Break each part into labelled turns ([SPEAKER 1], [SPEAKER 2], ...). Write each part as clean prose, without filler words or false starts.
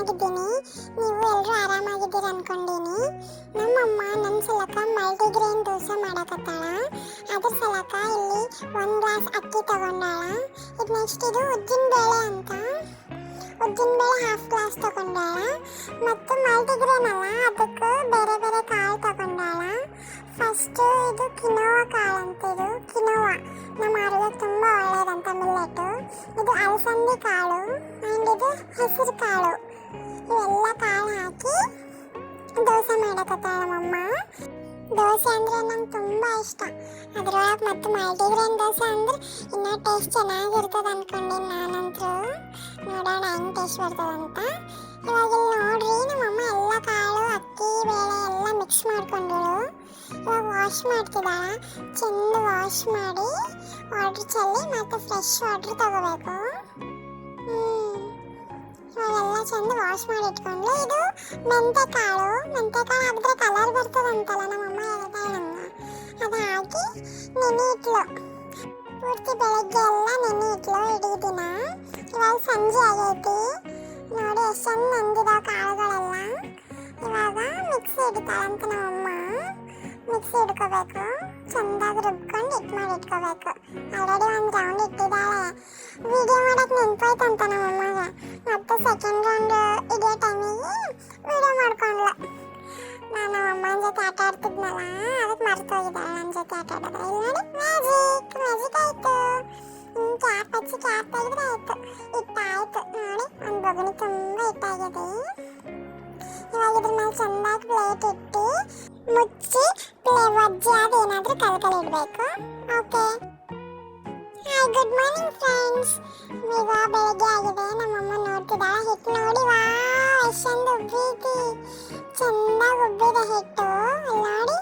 [SPEAKER 1] ಚೆನ್ನಾಗಿದ್ದೀನಿ. ನೀವು ಎಲ್ಲರೂ ಆರಾಮಾಗಿದ್ದೀರ ಅನ್ಕೊಂಡೀನಿ. ನಮ್ಮಮ್ಮ ನನ್ನ ಸಲಕ ಮಲ್ಟಿಗ್ರೇನ್ ದೋಸೆ ಮಾಡಕತ್ತಾಳ. ಅದ್ರ ಸಲಕ ಇಲ್ಲಿ 1 ಗ್ಲಾಸ್ ಅಕ್ಕಿ ತಗೊಂಡಾಳ. ಇದು ನೆಕ್ಸ್ಟ್ ಇದು ಉದ್ದಿನ ಬೇಳೆ ಅಂತ ಉದ್ದಿನ ಬೇಳೆ 1/2 ಗ್ಲಾಸ್ ತಗೊಂಡಾಳ. ಮತ್ತು ಮಲ್ಟಿಗ್ರೇನ್ ಅಲ್ಲ, ಅದಕ್ಕೆ ಬೇರೆ ಬೇರೆ ಕಾಳು ತಗೊಂಡಾಳ. ಫಸ್ಟ್ ಇದು ಕಿನೋವಾ ಕಾಳು ಅಂತ. ಇದು ಕಿನೋವಾ ನಮ್ಮ ಆರೋಗ್ಯಕ್ಕೆ ತುಂಬ ಒಳ್ಳೆಯದಂತ ಮಿಲ್ಲೆಟ್ಟು. ಇದು ಅಲಸಂದಿ ಕಾಳು ಆ್ಯಂಡ್ ಇದು ಹೆಸರು ಕಾಳು. ಇವೆಲ್ಲ ಕಾಳು ಹಾಕಿ ದೋಸೆ ಮಾಡಕತ್ತಾಳ ನಮ್ಮಮ್ಮ. ದೋಸೆ ಅಂದರೆ ನಂಗೆ ತುಂಬ ಇಷ್ಟ. ಅದ್ರೊಳಗೆ ಮತ್ತು ಮಲ್ಟಿಗ್ರೇನ್ ದೋಸೆ ಅಂದ್ರೆ ಇನ್ನೂ ಟೇಸ್ಟ್ ಚೆನ್ನಾಗಿರ್ತದೆ ಅಂದ್ಕೊಂಡಿನಿ ನಾನಂತೂ. ನೋಡೋಣ ಹೆಂಗೆ ಟೇಸ್ಟ್ ಬರ್ತದಂತ. ಇವಾಗ ಇಲ್ಲಿ ನೋಡ್ರಿ, ನಮ್ಮಮ್ಮ ಎಲ್ಲ ಕಾಳು ಅಕ್ಕಿ ಬೇಳೆ ಎಲ್ಲ ಮಿಕ್ಸ್ ಮಾಡ್ಕೊಂಡಳು. ಇವಾಗ ವಾಶ್ ಮಾಡ್ತಿದ್ದಾಳ. ಚೆಂದ ವಾಶ್ ಮಾಡಿ ವಾಟ್ರ್ ಚೆಲ್ಲಿ ಮತ್ತು ಫ್ರೆಶ್ ವಾಟ್ರ್ ತಗೋಬೇಕು. ಇವಾಗೆಲ್ಲ ಚೆಂದ ವಾಶ್ ಮಾಡಿ ಇಟ್ಕೊಂಡು, ಇದು ಮೆಂತೆಕಾಳು ಹಾಕಿದ್ರೆ ಕಲರ್ ಬರ್ತದಂತಲ್ಲ ನಮ್ಮಮ್ಮ ಹೇಳ್ತಾಳೆ ನಂಗೆ. ಅದು ಹಾಕಿ ನೆನೆ ಇಟ್ಲು. ಪೂರ್ತಿ ಬೆಳಗ್ಗೆ ಎಲ್ಲ ನೆನೆ ಇಟ್ಲು ಇಡೀ ದಿನ. ಇವಾಗ ಸಂಜೆ ಆಗೈತಿ ನೋಡಿ, ಎಷ್ಟು ಚಂದ ನೆಂದಿದಾವ ಕಾಳುಗಳೆಲ್ಲ. ಇವಾಗ ಮಿಕ್ಸಿ ಹಿಡಿತಾಳಂತ ನಮ್ಮಮ್ಮ. ಮಿಕ್ಸಿ ಹಿಡ್ಕೋಬೇಕು, ಚೆಂದಾಗಿ ರುಬ್ಕೊಂಡು ಹಿಟ್ಟು ಮಾಡಿ ಇಟ್ಕೋಬೇಕು. ಆಲ್ರೆಡಿ ಒಂದು ರೌಂಡ್ ಇಟ್ಟಿದ್ದಾಳೆ. ವಿಡಿಯೋ ಮಾಡೋಕ್ಕೆ ನೆನ್ಪೋಯ್ತಂತ ನಮ್ಮಮ್ಮಗೆ. ಮತ್ತು ಸೆಕೆಂಡ್ ರೌಂಡ್ ಹಿಡಿಯೋ ಟೈಮಿಗೆ ವಿಡಿಯೋ ಮಾಡ್ಕೊಂಡ್ಲ. ನಾನು ಅಮ್ಮನ ಜೊತೆ ಆಟ ಆಡ್ತಿದ್ನಲ್ಲ, ಅದಕ್ಕೆ ಮರ್ತೋಗಿದ್ದಾಳೆ ನನ್ನ ಜೊತೆ ಆಟ ಆಡೋದು. ಇಲ್ಲಿ ನೋಡಿ, ಮ್ಯಾಜಿಕ್ ಆಯಿತು. ಕ್ಯಾಪ್ ಹಚ್ಚಿ ಕ್ಯಾಪ್ ತೆಗೆದ್ರೆ ಆಯಿತು, ಹಿಟ್ಟಾಯಿತು. ನೋಡಿ, ಒಂದು ಬೊಗಣಿ ತುಂಬ ಹಿಟ್ಟಾಗಿದೆ. ಇವಾಗ ಇದ್ರ ಮೇಲೆ ಚೆಂದಾಗಿ ಪ್ಲೇಟ್ ಇಟ್ಟು ಮುಚ್ಚಿ ವಜ್ಜೆ ಅದು ಏನಾದರೂ ಕಲ್ಕಲ್ ಇಡಬೇಕು. Okay. Hi, good morning friends. ಈಗ ಬೆಳಗ್ಗೆ ಆಗಿದೆ. ನಮ್ಮಮ್ಮ ನೋಡ್ತಿದ್ದಾಳೆ. ಹಿಟ್ಟು ನೋಡಿ, ವಾ ಎಷ್ಟೊಂದು ಉಬ್ಬೈತಿ. ಚೆಂದಾಗಿ ಉಬ್ಬಿದೆ ಹಿಟ್ಟು. ನೋಡಿ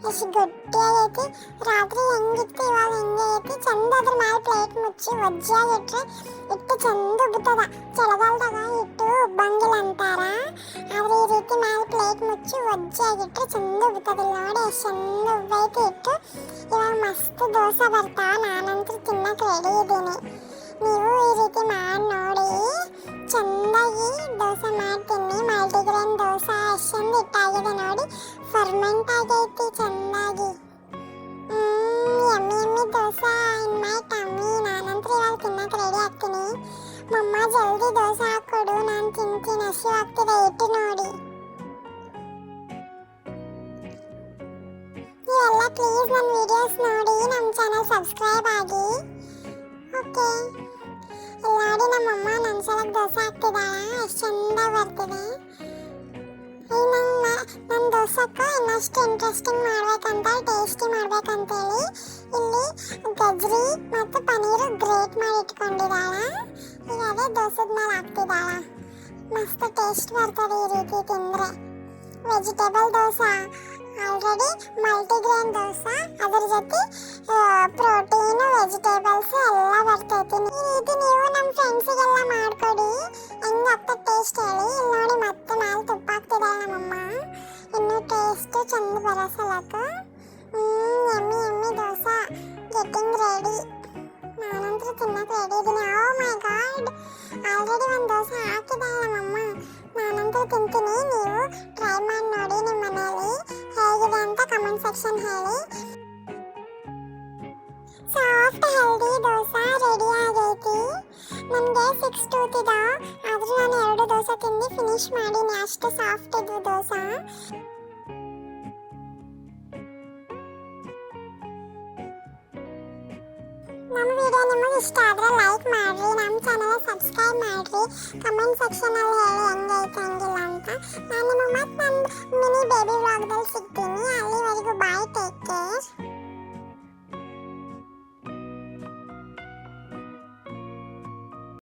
[SPEAKER 1] ಎಷ್ಟು ಗಟ್ಟಿಯಾಗೈತಿ. ರಾತ್ರಿ ಹೆಂಗಿತ್ತು ಇವಾಗ ಹೆಂಗೆ ಐತಿ. ಚೆಂದ ಅದ್ರ ಮೇಲೆ ಪ್ಲೇಟ್ ಮುಚ್ಚಿ ವಜ್ಜಾಗಿಟ್ರೆ ಹಿಟ್ಟು ಚೆಂದ ಉಬ್ಬುತ್ತದ. ಚಳಿಗಾಲದಾಗ ಹಿಟ್ಟು ಉಬ್ಬಂಗಿಲ್ಲ ಅಂತಾರ, ಆದರೆ ಈ ರೀತಿ ಮೇಲೆ ಪ್ಲೇಟ್ ಮುಚ್ಚಿ ವಜ್ಜಾಗಿಟ್ರೆ ಚೆಂದ ಉಬ್ಬುತ್ತದಿಲ್ಲ. ನೋಡಿ ಎಷ್ಟು ಚೆಂದ ಉಬ್ಬೈತಿ ಹಿಟ್ಟು. ಇವಾಗ ಮಸ್ತ್ ದೋಸೆ ಬರ್ತಾವ. ನಾನಂತೂ ತಿನ್ನಕ್ಕೆ ರೆಡಿ ಇದ್ದೀನಿ. ನೀವು ಈ ರೀತಿ ಮಾಡಿ ನೋಡಿ, ಚೆಂದಾಗಿ ದೋಸೆ ಮಾಡ್ತೀನಿ. ಮಲ್ಟಿಗ್ರೇನ್ ದೋಸೆ ಎಷ್ಟು ಚಂದ ಹಿಟ್ಟಾಗಿದೆ ನೋಡಿ, ಫರ್ಮೆಂಟ್ ಆಗೈತಿ ಚೆಂದಾಗಿ. ಯಮ್ಮಿ ಯಮ್ಮಿ ದೋಸೆ ಇನ್ ಮೈ ಟಮ್ಮಿ. ನಾನಂತೂ ಇವಾಗ ತಿನ್ನಕ್ಕೆ ರೆಡಿ ಆಗ್ತೀನಿ. ಮಮ್ಮ ಜಲ್ದಿ ದೋಸೆ ಹಾಕ್ಕೊಡು, ನಾನು ತಿಂತೀನಿ. ಹಸಿವು ಆಗ್ತಿದೆ ಹಿಟ್ಟು ನೋಡಿ. ನೀವೆಲ್ಲ ಪ್ಲೀಸ್ ನನ್ನ ವಿಡಿಯೋಸ್ ನೋಡಿ ನಮ್ಮ ಚಾನಲ್ ಸಬ್ಸ್ಕ್ರೈಬ್ ಆಗಿ. ಓಕೆ. ಇಲ್ಲಿ ನೋಡಿ, ನಮ್ಮಮ್ಮ ನನ್ನ ಸಲಕ್ಕೆ ದೋಸೆ ಹಾಕ್ತಿದ್ದಾಳ. ಎಷ್ಟು ಚಂದ ಬರ್ತಿದೆ. ನನ್ನ ದೋಸೆಕ್ಕೂ ಇನ್ನಷ್ಟು ಇಂಟ್ರೆಸ್ಟಿಂಗ್ ಮಾಡ್ಬೇಕಂತ, ಟೇಸ್ಟಿ ಮಾಡ್ಬೇಕಂತೇಳಿ ಇಲ್ಲಿ ಗಜ್ರಿ ಮತ್ತು ಪನ್ನೀರು ಗ್ರೇಟ್ ಮಾಡಿ ಇಟ್ಕೊಂಡಿದ್ದಾಳ. ಈಗ ಅದೇ ದೋಸೆದ ಮೇಲೆ ಹಾಕ್ತಿದ್ದಾಳ. ಮಸ್ತ್ ಟೇಸ್ಟ್ ಬರ್ತದೆ ಈ ರೀತಿ ತಿಂದರೆ. Vegetable dosa already, multigrain dosa, ಅದ್ರ ಜೊತೆ ಪ್ರೋಟೀನು ವೆಜಿಟೇಬಲ್ಸ್ ಎಲ್ಲ ಬರ್ತೈತಿ. ಈ ರೀತಿ ನೀವು ನಮ್ಮ ಫ್ರೆಂಡ್ಸಿಗೆಲ್ಲ ಮಾಡಿಕೊಡಿ. ಹೆಂಗೆ ಆಗ್ತದೆ ಟೇಸ್ಟ್ ಹೇಳಿ. ಇಲ್ಲಿ ನೋಡಿ, ಮತ್ತೆ ಮೇಲೆ ತುಪ್ಪ ಹಾಕ್ತಿದ್ದಾಳೆ ನಮ್ಮಮ್ಮ. ಇನ್ನೂ ಟೇಸ್ಟು ಚಂದ ಬರೋ ಸಲಕ. ಎಮ್ಮಿ ಎಮ್ಮಿ ದೋಸೆ ಗೆಟ್ಟಿಂಗ್ ರೆಡಿ. ನಾನಂತೂ ತಿನ್ನಕ್ಕೆ ರೆಡಿ ಇದ್ದೀನಿ. ಓ ಮೈ ಗಾಡ್, ಆಲ್ರೆಡಿ ಒಂದು ದೋಸೆ ಹಾಕಿದ್ದಾಳೆ ನಮ್ಮಮ್ಮ. ನಾನಂತೂ ತಿಂತೀನಿ. ನೀವು ಟ್ರೈ ಮಾಡಿ ನೋಡಿ ನಿಮ್ಮ ಮನೆಯಲ್ಲಿ. ಹೇಗಿದೆ ಅಂತ ಕಮೆಂಟ್ ಸೆಕ್ಷನ್ ಹೇಳಿ. ಸಾಫ್ಟ್ ಹೆಲ್ದಿ ದೋಸೆ ರೆಡಿ ಆಗೈತಿ. ನನಗೆ 6 ಟೂತ್ ಇದಾವೆ, ಆದರೂ ನಾನು 2 ದೋಸೆ ತಿಂದು ಫಿನಿಶ್ ಮಾಡೀನಿ. ಅಷ್ಟು ಸಾಫ್ಟ್ ಇದ್ವು ದೋಸೆ. ನಮ್ಮ ವಿಡಿಯೋ ನಿಮಗೆ ಇಷ್ಟ ಆದರೆ ಲೈಕ್ ಮಾಡಿರಿ, ನಮ್ಮ ಚಾನಲ್ ಸಬ್ಸ್ಕ್ರೈಬ್ ಮಾಡಿರಿ, ಕಮೆಂಟ್ ಸೆಕ್ಷನಲ್ಲಿ ಹೇಳಿ ಹೆಂಗೈತೆ ಹಂಗಿಲ್ಲ ಅಂತ. ನಾನು ನಿಮ್ಮ ಮತ್ತೆ ನನ್ನ ಮಿನಿ ಬೇಬಿ ವ್ಲಾಗ್ದಲ್ಲಿ ಸಿಗ್ತೀನಿ. ಅಲ್ಲಿವರೆಗೂ ಬಾಯ್, ಟೇಕ್ ಕೇರ್.